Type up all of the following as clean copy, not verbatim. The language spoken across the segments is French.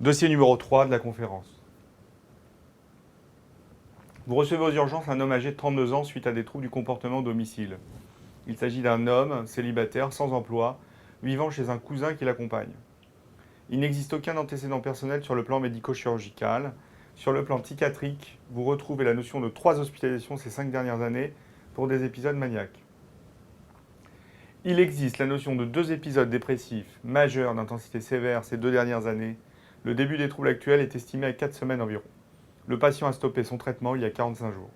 Dossier numéro 3 de la conférence. Vous recevez aux urgences un homme âgé de 32 ans suite à des troubles du comportement au domicile. Il s'agit d'un homme célibataire, sans emploi, vivant chez un cousin qui l'accompagne. Il n'existe aucun antécédent personnel sur le plan médico-chirurgical. Sur le plan psychiatrique, vous retrouvez la notion de 3 hospitalisations ces 5 dernières années pour des épisodes maniaques. Il existe la notion de 2 épisodes dépressifs majeurs d'intensité sévère ces 2 dernières années. Le début des troubles actuels est estimé à 4 semaines environ. Le patient a stoppé son traitement il y a 45 jours.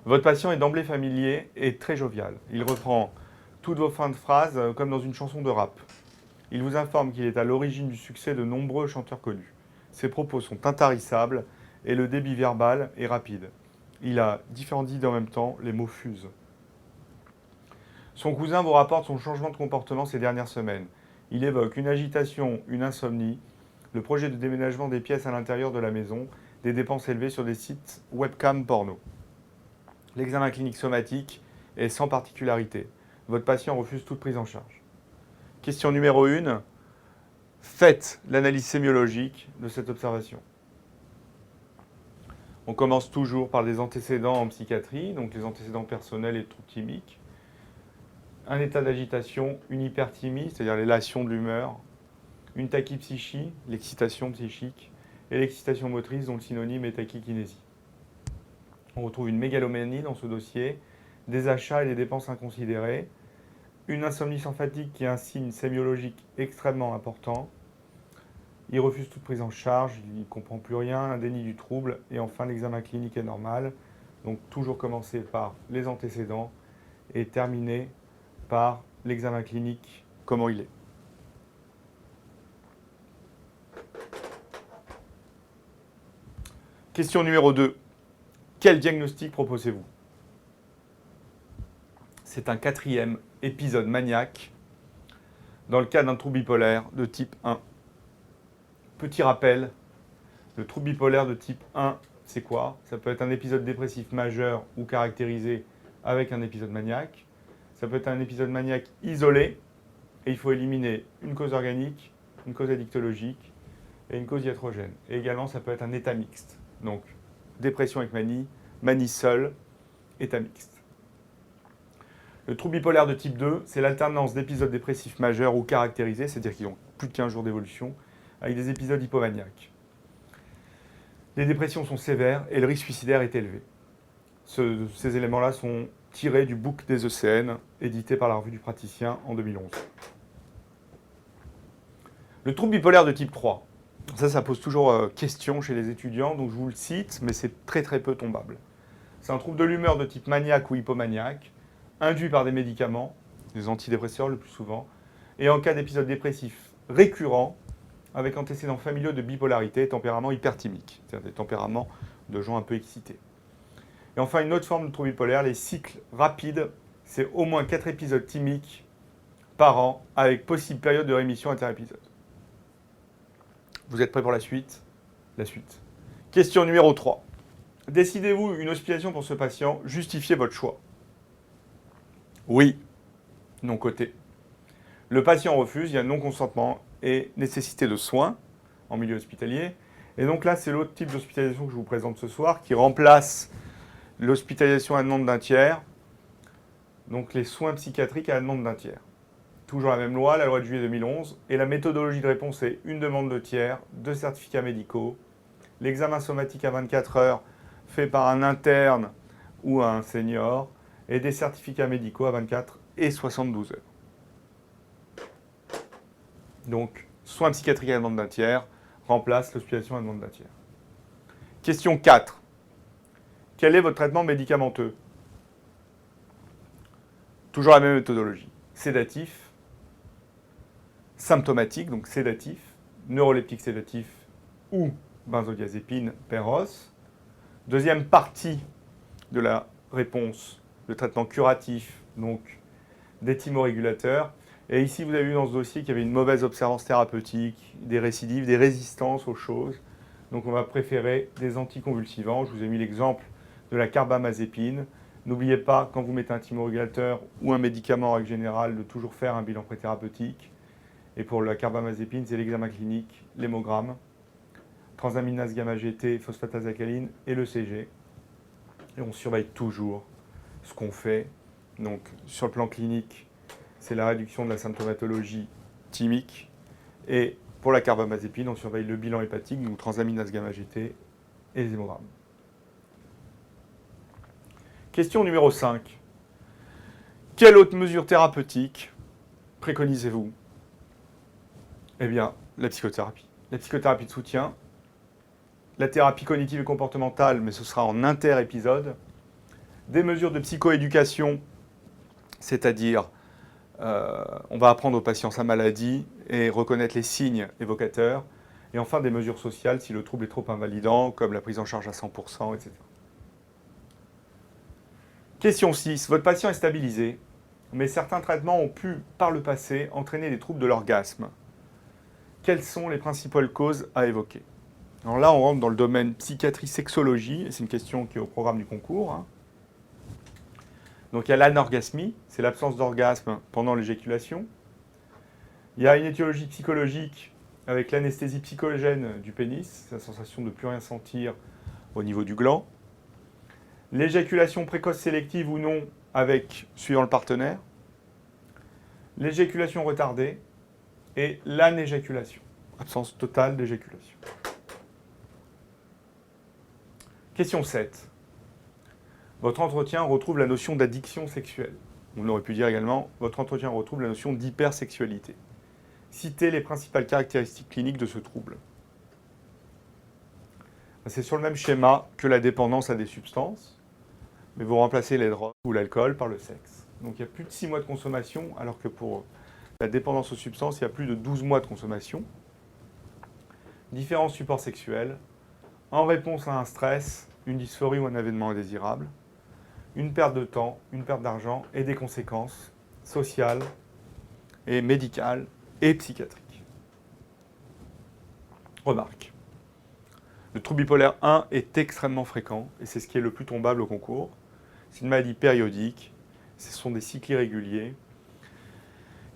Votre patient est d'emblée familier et très jovial. Il reprend toutes vos fins de phrases comme dans une chanson de rap. Il vous informe qu'il est à l'origine du succès de nombreux chanteurs connus. Ses propos sont intarissables et le débit verbal est rapide. Il a différentes idées en même temps, les mots fusent. Son cousin vous rapporte son changement de comportement ces dernières semaines. Il évoque une agitation, une insomnie, le projet de déménagement des pièces à l'intérieur de la maison, des dépenses élevées sur des sites webcam porno. L'examen clinique somatique est sans particularité. Votre patient refuse toute prise en charge. Question numéro 1. Faites l'analyse sémiologique de cette observation. On commence toujours par des antécédents en psychiatrie, donc les antécédents personnels et troubles thymiques. Un état d'agitation, une hyperthymie, c'est-à-dire l'élation de l'humeur, une tachypsychie, l'excitation psychique, et l'excitation motrice dont le synonyme est tachykinésie. On retrouve une mégalomanie dans ce dossier, des achats et des dépenses inconsidérées, une insomnie sans fatigue qui est un signe sémiologique extrêmement important. Il refuse toute prise en charge, il ne comprend plus rien, un déni du trouble, et enfin l'examen clinique est normal. Donc toujours commencer par les antécédents et terminer par l'examen clinique, comment il est. Question numéro 2. Quel diagnostic proposez-vous? C'est un 4e épisode maniaque dans le cas d'un trouble bipolaire de type 1. Petit rappel, le trouble bipolaire de type 1, c'est quoi? Ça peut être un épisode dépressif majeur ou caractérisé avec un épisode maniaque. Ça peut être un épisode maniaque isolé et il faut éliminer une cause organique, une cause addictologique et une cause iatrogène. Et également, ça peut être un état mixte. Donc, dépression avec manie, manie seule, état mixte. Le trouble bipolaire de type 2, c'est l'alternance d'épisodes dépressifs majeurs ou caractérisés, c'est-à-dire qu'ils ont plus de 15 jours d'évolution, avec des épisodes hypomaniaques. Les dépressions sont sévères et le risque suicidaire est élevé. Ces éléments-là sont tirés du Book des ECN, édité par la Revue du Praticien en 2011. Le trouble bipolaire de type 3, ça pose toujours question chez les étudiants, donc je vous le cite, mais c'est très très peu tombable. C'est un trouble de l'humeur de type maniaque ou hypomaniaque, induit par des médicaments, des antidépresseurs le plus souvent, et en cas d'épisode dépressif récurrent, avec antécédents familiaux de bipolarité et tempérament hyperthymique, c'est-à-dire des tempéraments de gens un peu excités. Et enfin, une autre forme de trouble bipolaire, les cycles rapides, c'est au moins 4 épisodes thymiques par an, avec possible période de rémission interépisode. Vous êtes prêts pour la suite? La suite. Question numéro 3. Décidez-vous une hospitalisation pour ce patient, justifiez votre choix. Oui, non coté. Le patient refuse, il y a non-consentement et nécessité de soins en milieu hospitalier. Et donc là, c'est l'autre type d'hospitalisation que je vous présente ce soir, qui remplace l'hospitalisation à la demande d'un tiers, donc les soins psychiatriques à la demande d'un tiers. Toujours la même loi, la loi de juillet 2011, et la méthodologie de réponse est une demande de tiers, 2 certificats médicaux, l'examen somatique à 24 heures fait par un interne ou un senior, et des certificats médicaux à 24 et 72 heures. Donc, soins psychiatriques à la demande d'un tiers remplace l'hospitalisation à la demande d'un tiers. Question 4. Quel est votre traitement médicamenteux? Toujours la même méthodologie. Sédatif, symptomatique, donc sédatif, neuroleptique sédatif ou benzodiazépine Peros. Deuxième partie de la réponse, le traitement curatif, donc des thymorégulateurs. Et ici, vous avez vu dans ce dossier qu'il y avait une mauvaise observance thérapeutique, des récidives, des résistances aux choses. Donc on va préférer des anticonvulsivants. Je vous ai mis l'exemple de la carbamazépine. N'oubliez pas, quand vous mettez un thymorégulateur ou un médicament en règle générale, de toujours faire un bilan préthérapeutique. Et pour la carbamazépine, c'est l'examen clinique, l'hémogramme, transaminase gamma-GT, phosphatase alcaline et le CG. Et on surveille toujours ce qu'on fait. Donc, sur le plan clinique, c'est la réduction de la symptomatologie thymique. Et pour la carbamazépine, on surveille le bilan hépatique, donc transaminase gamma-GT et les hémogrammes. Question numéro 5. Quelle autre mesure thérapeutique préconisez-vous? Eh bien, la psychothérapie. La psychothérapie de soutien, la thérapie cognitive et comportementale, mais ce sera en inter-épisode, des mesures de psychoéducation, c'est-à-dire on va apprendre aux patients sa maladie et reconnaître les signes évocateurs, et enfin des mesures sociales si le trouble est trop invalidant, comme la prise en charge à 100%, etc. Question 6. Votre patient est stabilisé, mais certains traitements ont pu, par le passé, entraîner des troubles de l'orgasme. Quelles sont les principales causes à évoquer? Alors là, on rentre dans le domaine psychiatrie-sexologie, et c'est une question qui est au programme du concours. Donc il y a l'anorgasmie, c'est l'absence d'orgasme pendant l'éjaculation. Il y a une étiologie psychologique avec l'anesthésie psychogène du pénis, c'est la sensation de ne plus rien sentir au niveau du gland. L'éjaculation précoce sélective ou non avec suivant le partenaire. L'éjaculation retardée et l'anéjaculation, absence totale d'éjaculation. Question 7. Votre entretien retrouve la notion d'addiction sexuelle. On aurait pu dire également, votre entretien retrouve la notion d'hypersexualité. Citez les principales caractéristiques cliniques de ce trouble. C'est sur le même schéma que la dépendance à des substances, mais vous remplacez les drogues ou l'alcool par le sexe. Donc il y a plus de 6 mois de consommation, alors que pour la dépendance aux substances, il y a plus de 12 mois de consommation. Différents supports sexuels, en réponse à un stress, une dysphorie ou un événement indésirable, une perte de temps, une perte d'argent et des conséquences sociales et médicales et psychiatriques. Remarque. Le trouble bipolaire 1 est extrêmement fréquent et c'est ce qui est le plus tombable au concours. C'est une maladie périodique, ce sont des cycles irréguliers.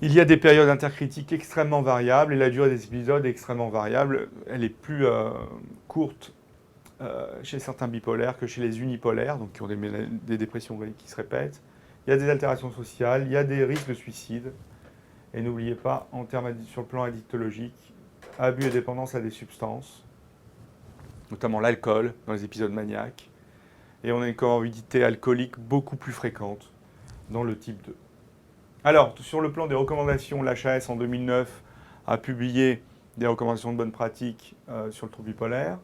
Il y a des périodes intercritiques extrêmement variables et la durée des épisodes est extrêmement variable. Elle est plus courte chez certains bipolaires que chez les unipolaires, donc qui ont des dépressions qui se répètent. Il y a des altérations sociales, il y a des risques de suicide. Et n'oubliez pas, sur le plan addictologique, abus et dépendance à des substances, notamment l'alcool dans les épisodes maniaques. Et on a une comorbidité alcoolique beaucoup plus fréquente dans le type 2. Alors, sur le plan des recommandations, l'HAS en 2009 a publié des recommandations de bonne pratique sur le trouble bipolaire.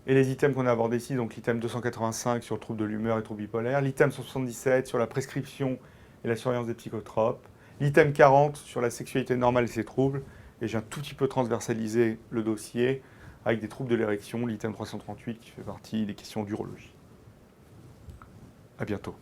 Et les items qu'on a abordés ici, donc l'item 285 sur le trouble de l'humeur et trouble bipolaire, l'item 177 sur la prescription et la surveillance des psychotropes, l'item 40 sur la sexualité normale et ses troubles, et j'ai un tout petit peu transversalisé le dossier avec des troubles de l'érection, l'item 338 qui fait partie des questions d'urologie. À bientôt.